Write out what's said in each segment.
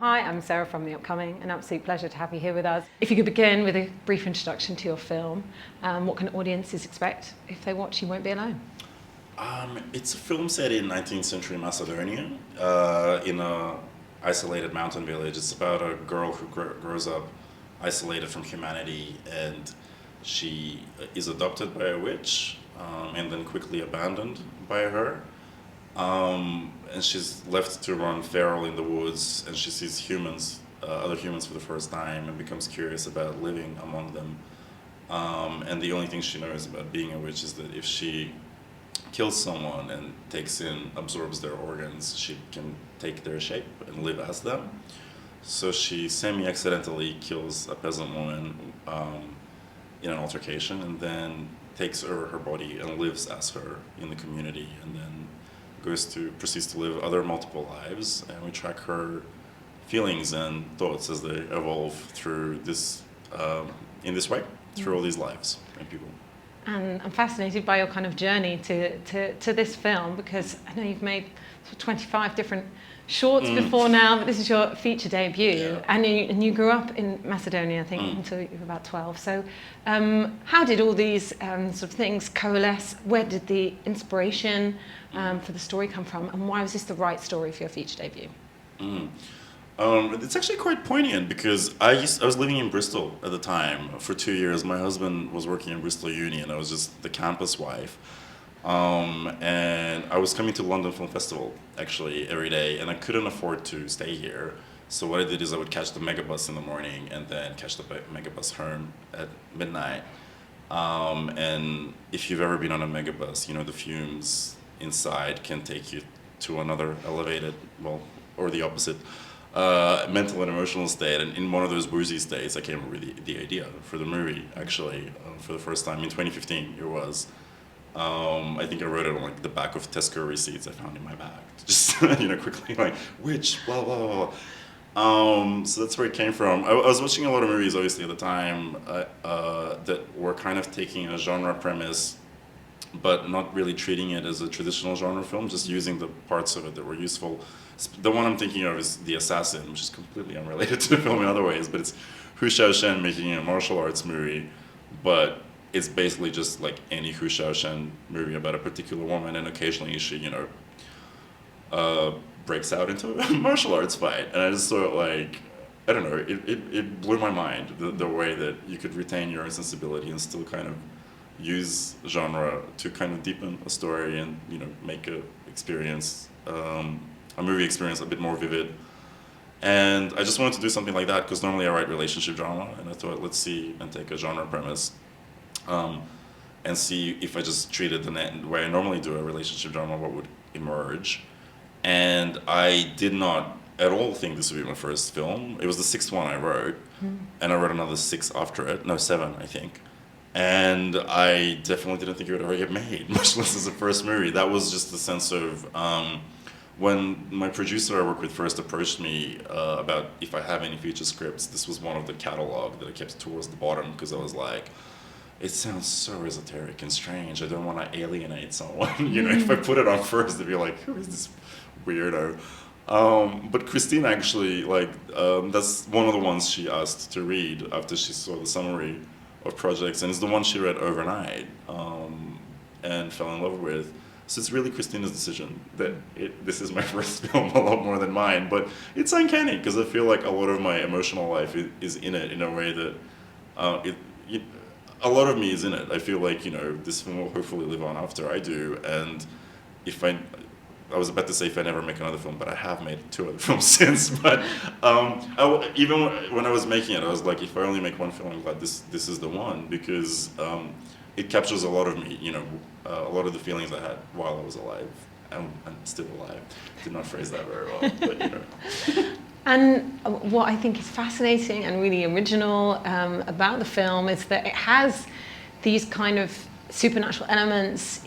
Hi, I'm Sarah from The Upcoming. An absolute pleasure to have you here with us. If you could begin with a brief introduction to your film, what can audiences expect if they watch You Won't Be Alone? It's a film set in 19th century Macedonia, in a isolated mountain village. It's about a girl who grows up isolated from humanity, and she is adopted by a witch, and then quickly abandoned by her. And she's left to run feral in the woods, and she sees other humans for the first time, and becomes curious about living among them. And the only thing she knows about being a witch is that if she kills someone and absorbs their organs, she can take their shape and live as them. So she semi-accidentally kills a peasant woman in an altercation, and then takes her body and lives as her in the community, and then proceeds to live other multiple lives, and we track her feelings and thoughts as they evolve through this in this way through all these lives and people. And I'm fascinated by your kind of journey to this film, because I know you've made sort of 25 different shorts before now, but this is your feature debut. Yeah. And you grew up in Macedonia, I think, until you were about 12. So how did all these sort of things coalesce? Where did the inspiration for the story come from? And why was this the right story for your feature debut? It's actually quite poignant, because I was living in Bristol at the time for 2 years. My husband was working in Bristol Uni, and I was just the campus wife. And I was coming to London Film Festival actually every day, and I couldn't afford to stay here. So what I did is I would catch the megabus in the morning, and then catch the megabus home at midnight. And if you've ever been on a megabus, you know the fumes inside can take you to another elevated, or the opposite, mental and emotional state. And in one of those woozy states, I came up with the idea for the movie, actually, for the first time in 2015. It was. I think I wrote it on like the back of Tesco receipts I found in my bag. Just quickly like which blah blah blah. So that's where it came from. I was watching a lot of movies, obviously, at the time that were kind of taking a genre premise, but not really treating it as a traditional genre film, just using the parts of it that were useful. The one I'm thinking of is The Assassin, which is completely unrelated to the film in other ways, but it's Hu Xiaoshen making a martial arts movie, but it's basically just like any Hu Xiaoshen movie about a particular woman, and occasionally she, breaks out into a martial arts fight. And I just thought, like, I don't know, it blew my mind, the way that you could retain your own sensibility and still kind of use genre to kind of deepen a story and, make a movie experience a bit more vivid. And I just wanted to do something like that, because normally I write relationship drama, and I thought, let's see and take a genre premise. And see if I just treated the way I normally do a relationship drama, what would emerge. And I did not at all think this would be my first film. It was the sixth one I wrote, and I wrote another 6 after it. No, 7, I think. And I definitely didn't think it would ever get made, much less as a first movie. That was just the sense of when my producer I worked with first approached me about if I have any future scripts. This was one of the catalog that I kept towards the bottom, because I was like, it sounds so esoteric and strange. I don't want to alienate someone. If I put it on first, they'd be like, who is this weirdo? But Christine actually, that's one of the ones she asked to read after she saw the summary of projects, and it's the one she read overnight and fell in love with. So it's really Christina's decision that this is my first film, a lot more than mine. But it's uncanny, because I feel like a lot of my emotional life is in it, in a way that a lot of me is in it. I feel like, this film will hopefully live on after I do. And I was about to say if I never make another film, but I have made 2 other films since. But even when I was making it, I was like, if I only make one film, I'm glad this is the one, because it captures a lot of me, a lot of the feelings I had while I was alive. I'm still alive. Did not phrase that very well, but And what I think is fascinating and really original about the film is that it has these kind of supernatural elements,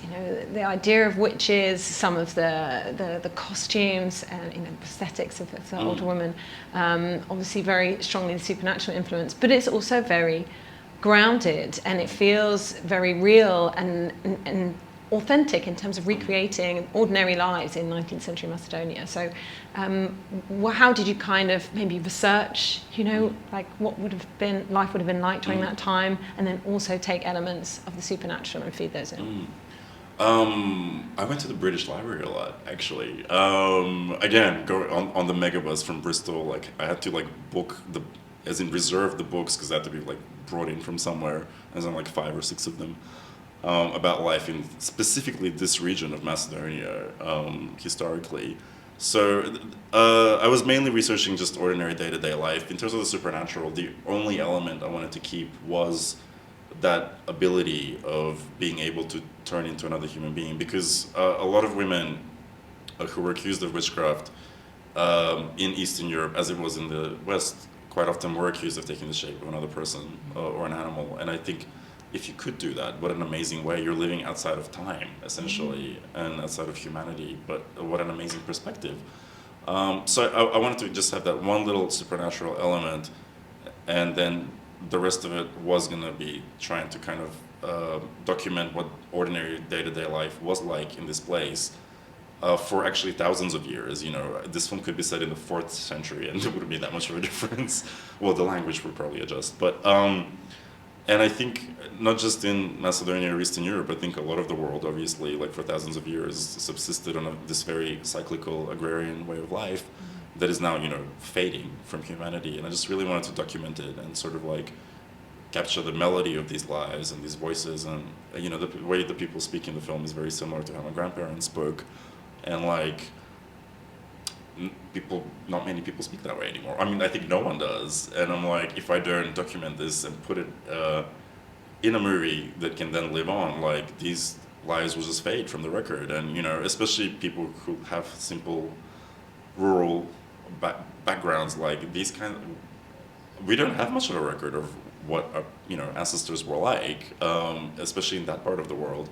the idea of witches, some of the costumes, and prosthetics of the older woman, obviously very strongly the supernatural influence, but it's also very grounded, and it feels very real, and authentic in terms of recreating ordinary lives in 19th century Macedonia. So how did you kind of maybe research, like what life would have been like during that time, and then also take elements of the supernatural and feed those in? I went to the British Library a lot, actually. Again, go on the megabus from Bristol. Like, I had to reserve the books, because they had to be like brought in from somewhere. There's like 5 or 6 of them about life in specifically this region of Macedonia historically. So I was mainly researching just ordinary day-to-day life. In terms of the supernatural, the only element I wanted to keep was that ability of being able to turn into another human being, because a lot of women who were accused of witchcraft in Eastern Europe, as it was in the West, quite often were accused of taking the shape of another person or an animal. And I think if you could do that, what an amazing way. You're living outside of time, essentially, and outside of humanity, but what an amazing perspective. So I wanted to just have that one little supernatural element, and then the rest of it was going to be trying to kind of document what ordinary day-to-day life was like in this place for actually thousands of years. This film could be set in the 4th century and there wouldn't be that much of a difference. Well, the language would probably adjust. But, and I think not just in Macedonia or Eastern Europe, I think a lot of the world, obviously, like for thousands of years, subsisted on this very cyclical agrarian way of life that is now, fading from humanity. And I just really wanted to document it and sort of like capture the melody of these lives and these voices. And, the way the people speak in the film is very similar to how my grandparents spoke. And like, not many people speak that way anymore. I mean, I think no one does. And I'm like, if I don't document this and put it in a movie that can then live on, like these lives will just fade from the record. And, especially people who have simple rural backgrounds, like these we don't have much of a record of what our, ancestors were like, especially in that part of the world.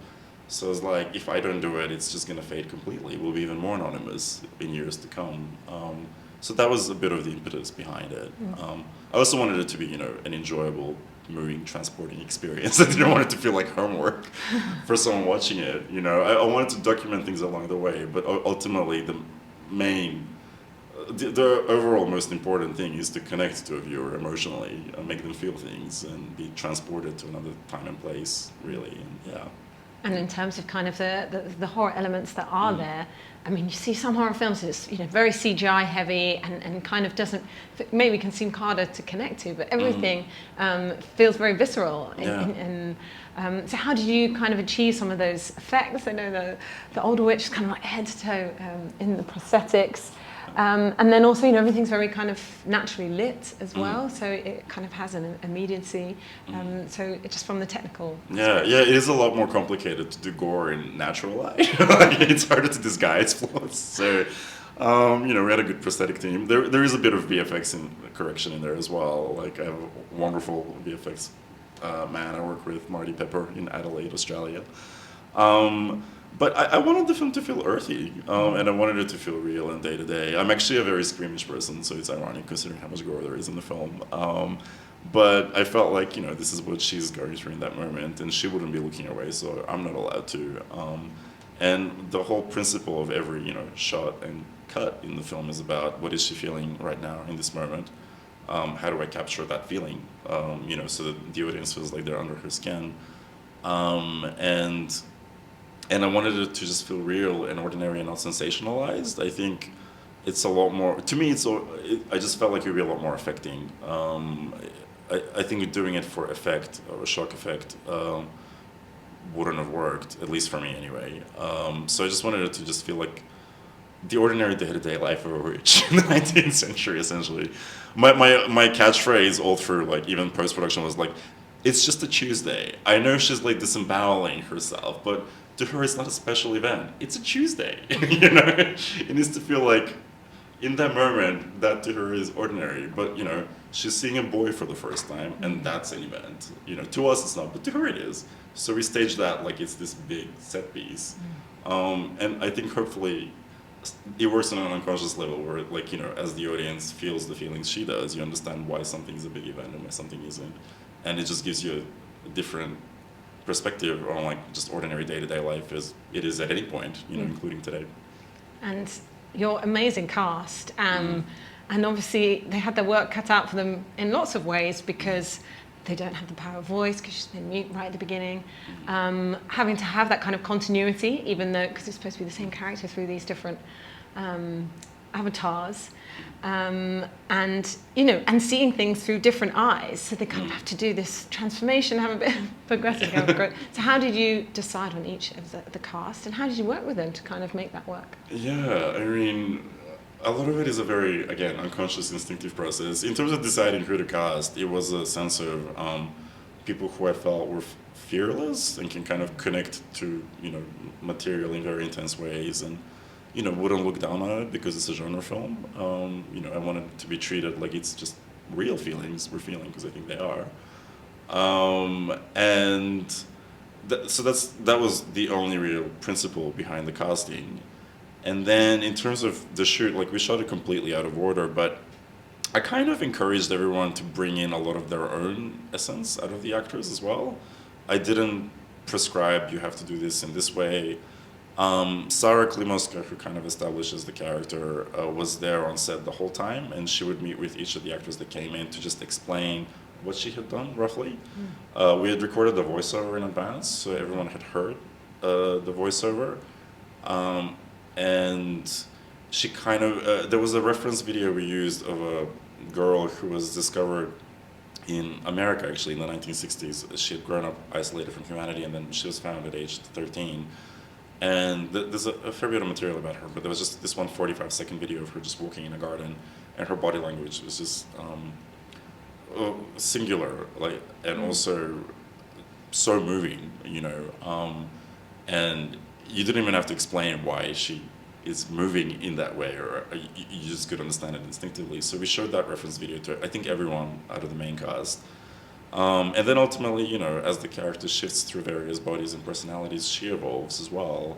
So it's like, if I don't do it, it's just going to fade completely. We'll be even more anonymous in years to come. So that was a bit of the impetus behind it. I also wanted it to be, an enjoyable, moving, transporting experience. I didn't want it to feel like homework for someone watching it. I wanted to document things along the way, but ultimately the overall most important thing is to connect to a viewer emotionally, make them feel things, and be transported to another time and place, really. And yeah. And in terms of kind of the horror elements that are there, I mean, you see some horror films, it's very CGI heavy and kind of doesn't, maybe can seem harder to connect to, but everything feels very visceral. Yeah. So how did you kind of achieve some of those effects? I know the older witch is kind of like head to toe in the prosthetics. And then also, everything's very kind of naturally lit as well, so it kind of has an immediacy. So it's just from the technical. Yeah, it is a lot more complicated to do gore in natural light. It's harder to disguise flaws. So, we had a good prosthetic team. There is a bit of VFX correction in there as well. Like, I have a wonderful VFX man I work with, Marty Pepper, in Adelaide, Australia. But I wanted the film to feel earthy, and I wanted it to feel real and day to day. I'm actually a very squeamish person, so it's ironic considering how much gore there is in the film. But I felt like, this is what she's going through in that moment, and she wouldn't be looking away, so I'm not allowed to. And the whole principle of every, shot and cut in the film is about what is she feeling right now in this moment. How do I capture that feeling, so that the audience feels like they're under her skin. And I wanted it to just feel real and ordinary and not sensationalized. I think it's a lot more, to me, I just felt like it would be a lot more affecting. I think doing it for effect, or a shock effect, wouldn't have worked, at least for me anyway. So I just wanted it to just feel like the ordinary day-to-day life of a witch in the 19th century, essentially. My catchphrase all through, like, even post-production was like, it's just a Tuesday. I know she's like disemboweling herself, but to her it's not a special event. It's a Tuesday. It needs to feel like, in that moment, that to her is ordinary. But she's seeing a boy for the first time, and that's an event. To us it's not, but to her it is. So we stage that like it's this big set piece. And I think hopefully it works on an unconscious level where, like, as the audience feels the feelings she does, you understand why something's a big event and why something isn't. And it just gives you a different perspective on like just ordinary day-to-day life as it is at any point, including today. And your amazing cast, and obviously they had their work cut out for them in lots of ways because they don't have the power of voice because she's been mute right at the beginning. Having to have that kind of continuity, even though, because it's supposed to be the same character through these different avatars, and and seeing things through different eyes, so they kind of have to do this transformation, have a bit of progressive growth. So how did you decide on each of the cast, and how did you work with them to kind of make that work? Yeah, I mean, a lot of it is a very, again, unconscious, instinctive process. In terms of deciding who to cast, it was a sense of people who I felt were fearless and can kind of connect to, material in very intense ways, and wouldn't look down on it because it's a genre film. I wanted it to be treated like it's just real feelings we're feeling, because I think they are. So that was the only real principle behind the casting. And then in terms of the shoot, like we shot it completely out of order, but I kind of encouraged everyone to bring in a lot of their own essence out of the actors as well. I didn't prescribe you have to do this in this way. Sarah Klimoska, who kind of establishes the character, was there on set the whole time, and she would meet with each of the actors that came in to just explain what she had done, roughly. We had recorded the voiceover in advance, so everyone had heard the voiceover. And she kind of, there was a reference video we used of a girl who was discovered in America, actually, in the 1960s. She had grown up isolated from humanity, and then she was found at age 13. And there's a fair bit of material about her, but there was just this one 45-second video of her just walking in a garden, and her body language was just singular, and also so moving, and you didn't even have to explain why she is moving in that way, or you just could understand it instinctively. So we showed that reference video to, I think, everyone out of the main cast. And then ultimately, as the character shifts through various bodies and personalities, she evolves as well.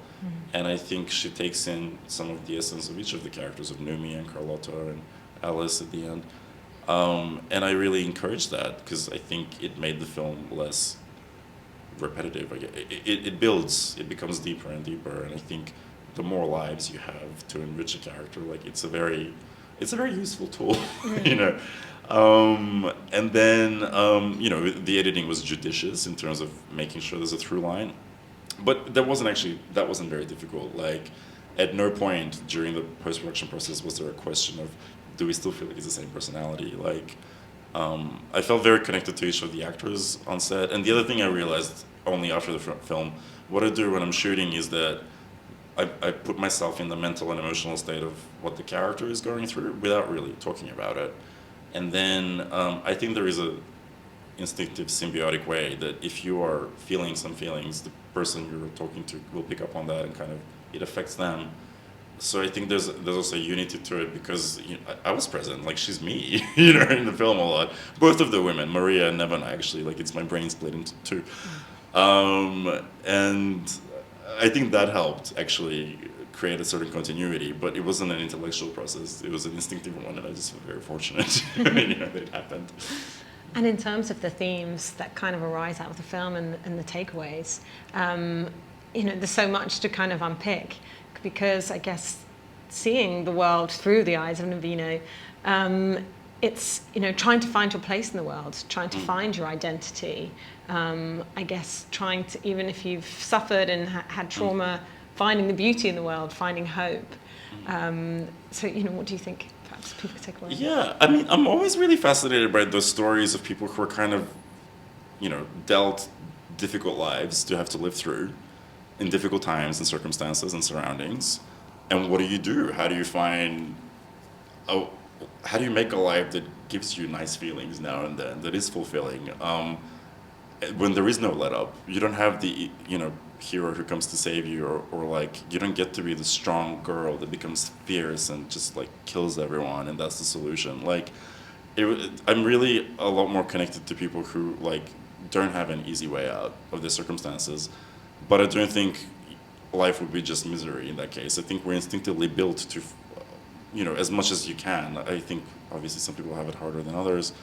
And I think she takes in some of the essence of each of the characters, of Numi and Carlotta and Alice at the end. And I really encouraged that, because I think it made the film less repetitive. It builds, it becomes deeper and deeper, and I think the more lives you have to enrich a character, it's a very useful tool, And then, the editing was judicious in terms of making sure there's a through line, but that wasn't very difficult. At no point during the post-production process was there a question of, do we still feel like it's the same personality? I felt very connected to each of the actors on set. And the other thing I realized only after the film, what I do when I'm shooting is that I put myself in the mental and emotional state of what the character is going through without really talking about it. And then I think there is a instinctive symbiotic way that if you are feeling some feelings, the person you're talking to will pick up on that, and kind of it affects them. So I think there's also a unity to it, because I was present, she's me, in the film a lot. Both of the women, Maria and Nevin, actually, it's my brain split into two. And I think that helped actually create a certain continuity, but it wasn't an intellectual process. It was an instinctive one, and I just feel very fortunate that it happened. And in terms of the themes that kind of arise out of the film and the takeaways, there's so much to kind of unpick, because I guess seeing the world through the eyes of Navino, it's trying to find your place in the world, trying to find your identity. I guess trying to, even if you've suffered and had trauma, finding the beauty in the world, finding hope. So what do you think perhaps people take away? Yeah, I mean, I'm always really fascinated by those stories of people who are kind of, dealt difficult lives to have to live through in difficult times and circumstances and surroundings. And what do? How do you find, how do you make a life that gives you nice feelings now and then, that is fulfilling? When there is no let up, you don't have the, hero who comes to save you, or you don't get to be the strong girl that becomes fierce and just kills everyone, and that's the solution. I'm really a lot more connected to people who don't have an easy way out of their circumstances, but I don't think life would be just misery in that case. I think we're instinctively built to, as much as you can. I think obviously some people have it harder than others,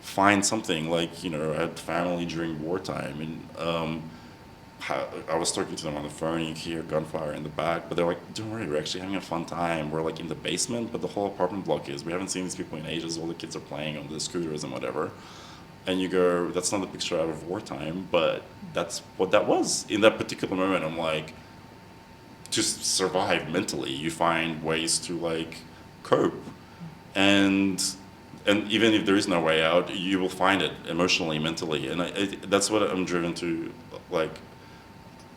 find something. Like, you know, I had family during wartime, and I was talking to them on the phone, you hear gunfire in the back, but they're like, don't worry, we're actually having a fun time. We're like in the basement, but the whole apartment block is. We haven't seen these people in ages. All the kids are playing on the scooters and whatever. And you go, that's not a picture out of wartime, but that's what that was. In that particular moment, I'm like, to survive mentally, you find ways to like cope. And even if there is no way out, you will find it emotionally, mentally. And that's what I'm driven to, like,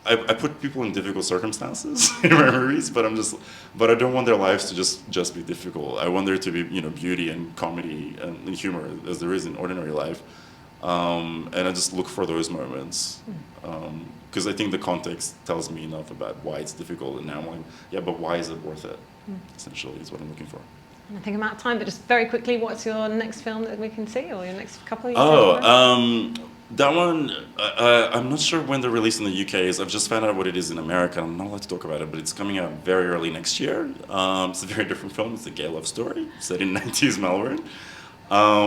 I put people in difficult circumstances in my movies, but I don't want their lives to just be difficult. I want there to be, you know, beauty and comedy and humor as there is in ordinary life, and I just look for those moments, because I think the context tells me enough about why it's difficult, and now I'm like, yeah, but why is it worth it? Essentially, is what I'm looking for. And I think I'm out of time, but just very quickly, what's your next film that we can see, or your next couple of years? That one, I'm not sure when the release in the UK is. I've just found out what it is in America. I'm not allowed to talk about it, but it's coming out very early next year. It's a very different film. It's a gay love story set in 90s Melbourne.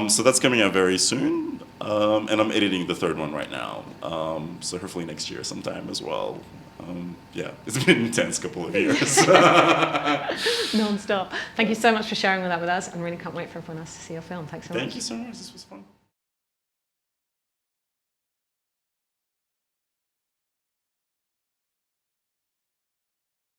So that's coming out very soon. And I'm editing the third one right now. So hopefully next year sometime as well. Yeah, it's been an intense couple of years. Non-stop. Thank you so much for sharing that with us, and really can't wait for everyone else to see your film. Thanks so much. Thank you so much. This was fun.